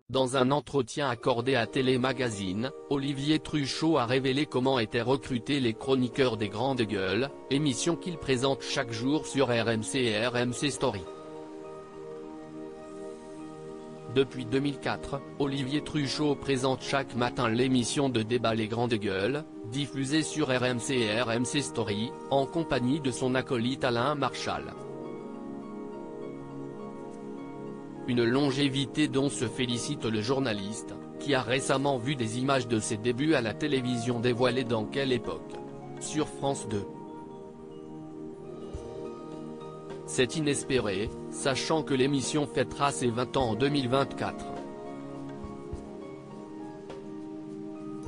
Dans un entretien accordé à Télémagazine, Olivier Truchot a révélé comment étaient recrutés les chroniqueurs des Grandes Gueules, émission qu'il présente chaque jour sur RMC et RMC Story. Depuis 2004, Olivier Truchot présente chaque matin l'émission de débat Les Grandes Gueules, diffusée sur RMC et RMC Story, en compagnie de son acolyte Alain Marchal. Une longévité dont se félicite le journaliste, qui a récemment vu des images de ses débuts à la télévision dévoilées dans Quelle époque ? Sur France 2. C'est inespéré, sachant que l'émission fêtera ses 20 ans en 2024.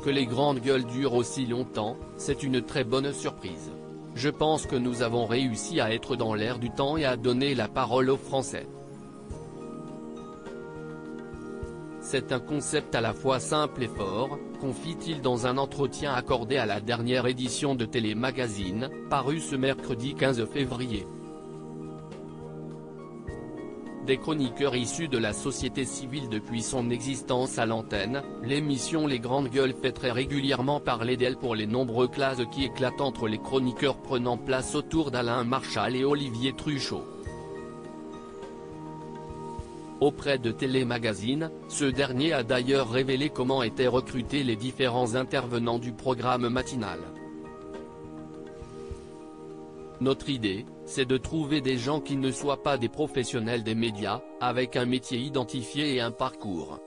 Que les Grandes Gueules durent aussi longtemps, c'est une très bonne surprise. Je pense que nous avons réussi à être dans l'air du temps et à donner la parole aux Français. C'est un concept à la fois simple et fort, confie-t-il dans un entretien accordé à la dernière édition de Télémagazine, paru ce mercredi 15 février. Des chroniqueurs issus de la société civile depuis son existence à l'antenne, l'émission Les Grandes Gueules fait très régulièrement parler d'elle pour les nombreux classes qui éclatent entre les chroniqueurs prenant place autour d'Alain Marchal et Olivier Truchot. Auprès de Télémagazine, ce dernier a d'ailleurs révélé comment étaient recrutés les différents intervenants du programme matinal. Notre idée, c'est de trouver des gens qui ne soient pas des professionnels des médias, avec un métier identifié et un parcours.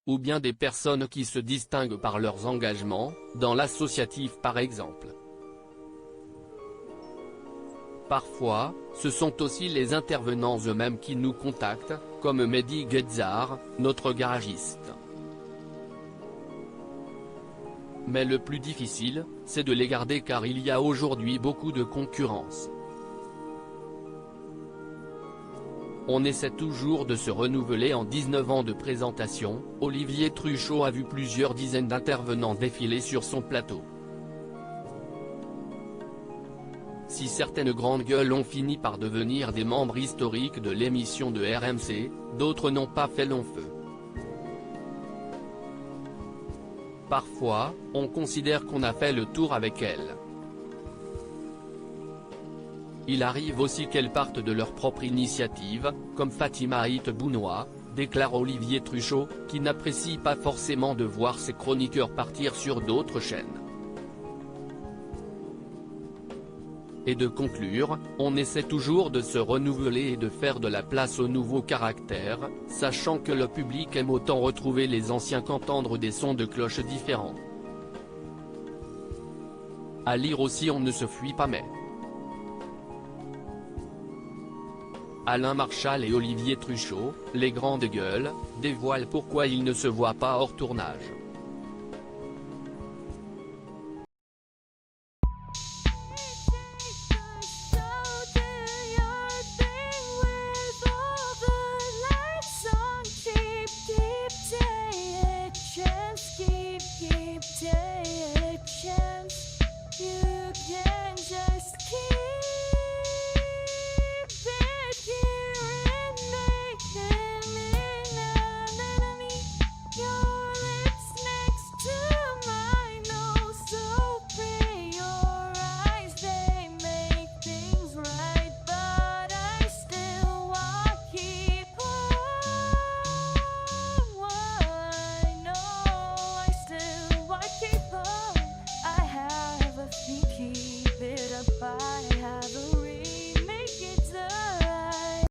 Ou bien des personnes qui se distinguent par leurs engagements, dans l'associatif par exemple. Parfois, ce sont aussi les intervenants eux-mêmes qui nous contactent, comme Mehdi Guedzar, notre garagiste. Mais le plus difficile, c'est de les garder car il y a aujourd'hui beaucoup de concurrence. On essaie toujours de se renouveler. En 19 ans de présentation, Olivier Truchot a vu plusieurs dizaines d'intervenants défiler sur son plateau. Si certaines grandes gueules ont fini par devenir des membres historiques de l'émission de RMC, d'autres n'ont pas fait long feu. Parfois, on considère qu'on a fait le tour avec elles. Il arrive aussi qu'elles partent de leur propre initiative, comme Fatima Haït Bounoua, déclare Olivier Truchot, qui n'apprécie pas forcément de voir ses chroniqueurs partir sur d'autres chaînes. Et de conclure, on essaie toujours de se renouveler et de faire de la place aux nouveaux caractères, sachant que le public aime autant retrouver les anciens qu'entendre des sons de cloche différents. À lire aussi On ne se fuit pas mais. Alain Marchal et Olivier Truchot, les Grandes Gueules, dévoilent pourquoi ils ne se voient pas hors tournage.